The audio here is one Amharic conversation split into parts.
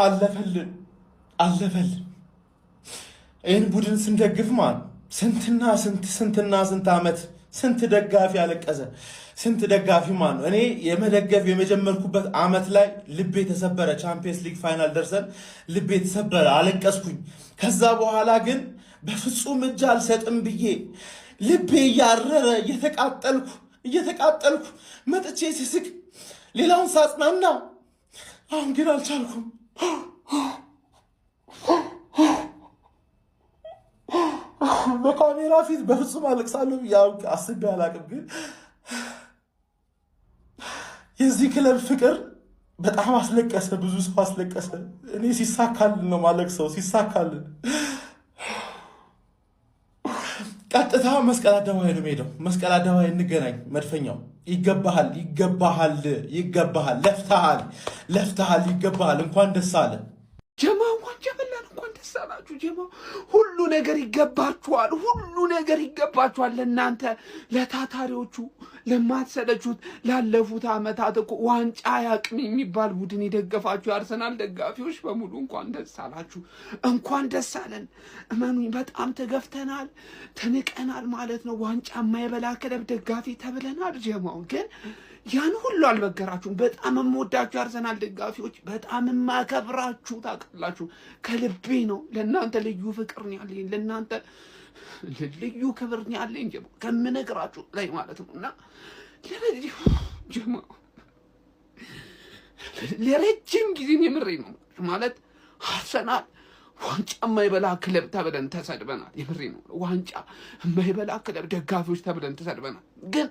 አለፈልን አለፈልን። ይህን ቡድን ስንደግፍ ስንትና ስንት ዓመት ስንት ደጋፊ አለቀሰ። ስንት ደጋፊ ነው። እኔ የመደገፍ የመጀመርኩበት ዓመት ላይ ልቤ ተሰበረ። ቻምፒየንስ ሊግ ፋይናል ደርሰን ልቤ ተሰበረ፣ አለቀስኩኝ። ከዛ በኋላ ግን በፍጹም እጅ አልሰጥም ብዬ ልቤ እያረረ እየተቃጠልኩ መጥቼ ሲስቅ ሌላውን ሳጽናና፣ አሁን ግን አልቻልኩም። በካሜራ ፊት በፍጹም አለቅሳለሁ ብዬ አስቤ አላቅም። ግን የዚህ ክለብ ፍቅር በጣም አስለቀሰ፣ ብዙ ሰው አስለቀሰ። እኔ ሲሳካልን ነው ማለቅሰው፣ ሲሳካልን ቀጥታ መስቀል አደባባይ ነው የምሄደው። መስቀል አደባባይ እንገናኝ። መድፈኛው ይገባሃል፣ ለፍተሃል፣ ይገባሃል። እንኳን ደስ አለ ጀማ፣ እንኳን ጀመላን፣ እንኳን ደስ አላችሁ ጀማ። ሁሉ ነገር ይገባችኋል ለእናንተ ለታታሪዎቹ፣ ለማትሰለቹት። ላለፉት ዓመታት እኮ ዋንጫ ያቅም የሚባል ቡድን የደገፋችሁ የአርሰናል ደጋፊዎች በሙሉ እንኳን ደስ አላችሁ፣ እንኳን ደስ አለን። እመኑኝ በጣም ተገፍተናል፣ ተንቀናል ማለት ነው። ዋንጫ የማይበላ ክለብ ደጋፊ ተብለናል። ጀማው ግን ያን ሁሉ አልበገራችሁም። በጣም የምወዳችሁ የአርሰናል ደጋፊዎች፣ በጣም የማከብራችሁ ታውቃላችሁ። ከልቤ ነው። ለእናንተ ልዩ ፍቅር ነው ያለኝ፣ ለእናንተ ልዩ ክብር ነው ያለኝ ጀማው፣ ከምነግራችሁ ላይ ማለት ነው። እና ለረጅም ጊዜ የምሬ ነው ማለት አርሰናል ዋንጫ የማይበላ ክለብ ተብለን ተሰድበናል። የምሬ ነው። ዋንጫ የማይበላ ክለብ ደጋፊዎች ተብለን ተሰድበናል። ግን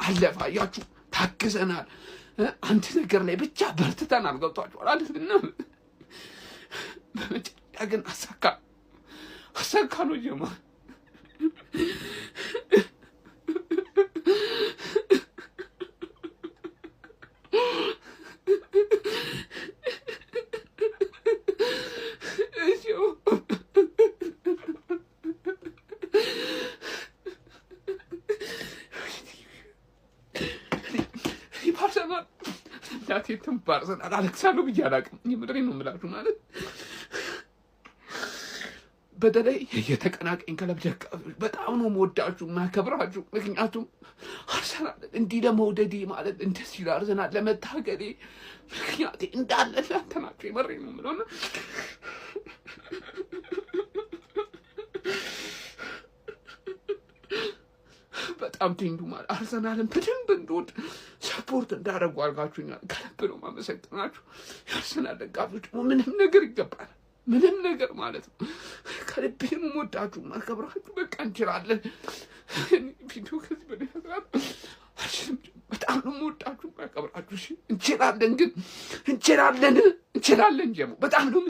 አለፈ። አያችሁ፣ ታግዘናል። አንድ ነገር ላይ ብቻ በርትተናል። ገብቷችኋል አይደል? በመጨረሻ ግን አሳካ ነው ጀማ። ባርሰናል አለቅሳለሁ ብዬ አላቅም። የምድሬን ነው የምላችሁ። ማለት በተለይ የተቀናቃኝ ክለብ ደጋፊዎች በጣም ነው የምወዳችሁ የማከብራችሁ። ምክንያቱም አርሰናል እንዲህ ለመውደዴ ማለት እንደዚህ ለአርሰናል ለመታገሌ ምክንያቴ እንዳለ እናንተ ናችሁ። የምድሬን ነው የምለው። በጣም ትንዱ ማለት አርሰናልን በደንብ እንደወድ ሰፖርት እንዳደረጉ አድርጋችሁኛል። ከልብ ነው ማመሰግናችሁ የአርሰናል ደጋፊዎች። ምንም ነገር ይገባል፣ ምንም ነገር ማለት ነው። ከልቤ ነው የምወዳችሁ ማከብራችሁ። በቃ እንችላለን። ቪዲዮ ከዚህ በላይ በጣም ነው የምወዳችሁ ማከብራችሁ። እንችላለን፣ ግን እንችላለን ጀሞ በጣም ነው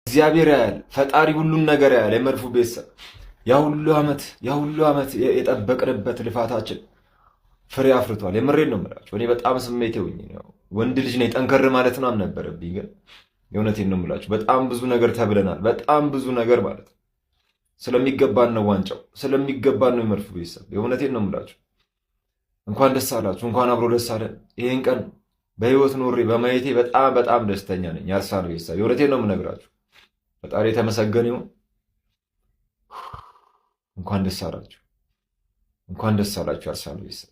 እግዚአብሔር ያያል፣ ፈጣሪ ሁሉን ነገር ያያል። የመድፉ ቤተሰብ ያ ሁሉ ዓመት የጠበቅንበት ልፋታችን ፍሬ አፍርቷል። የምሬን ነው የምላችሁ። እኔ በጣም ስሜቴ ሆኜ ነው። ወንድ ልጅ ነኝ ጠንከር ማለት ነው ነበረብኝ፣ ግን የእውነቴን ነው የምላችሁ። በጣም ብዙ ነገር ተብለናል። በጣም ብዙ ነገር ማለት ነው። ስለሚገባን ነው ዋንጫው፣ ስለሚገባን ነው የመድፉ ቤተሰብ። የእውነቴን ነው የምላችሁ። እንኳን ደስ አላችሁ፣ እንኳን አብሮ ደስ አለን። ይሄን ቀን በህይወት ኖሬ በማየቴ በጣም በጣም ደስተኛ ነኝ። የአርሰናል ቤተሰብ የእውነቴን ነው የምነግራችሁ። ፈጣሪ የተመሰገነ ይሁን። እንኳን ደስ አላችሁ፣ እንኳን ደስ አላችሁ የአርሰናል ቤተሰብ።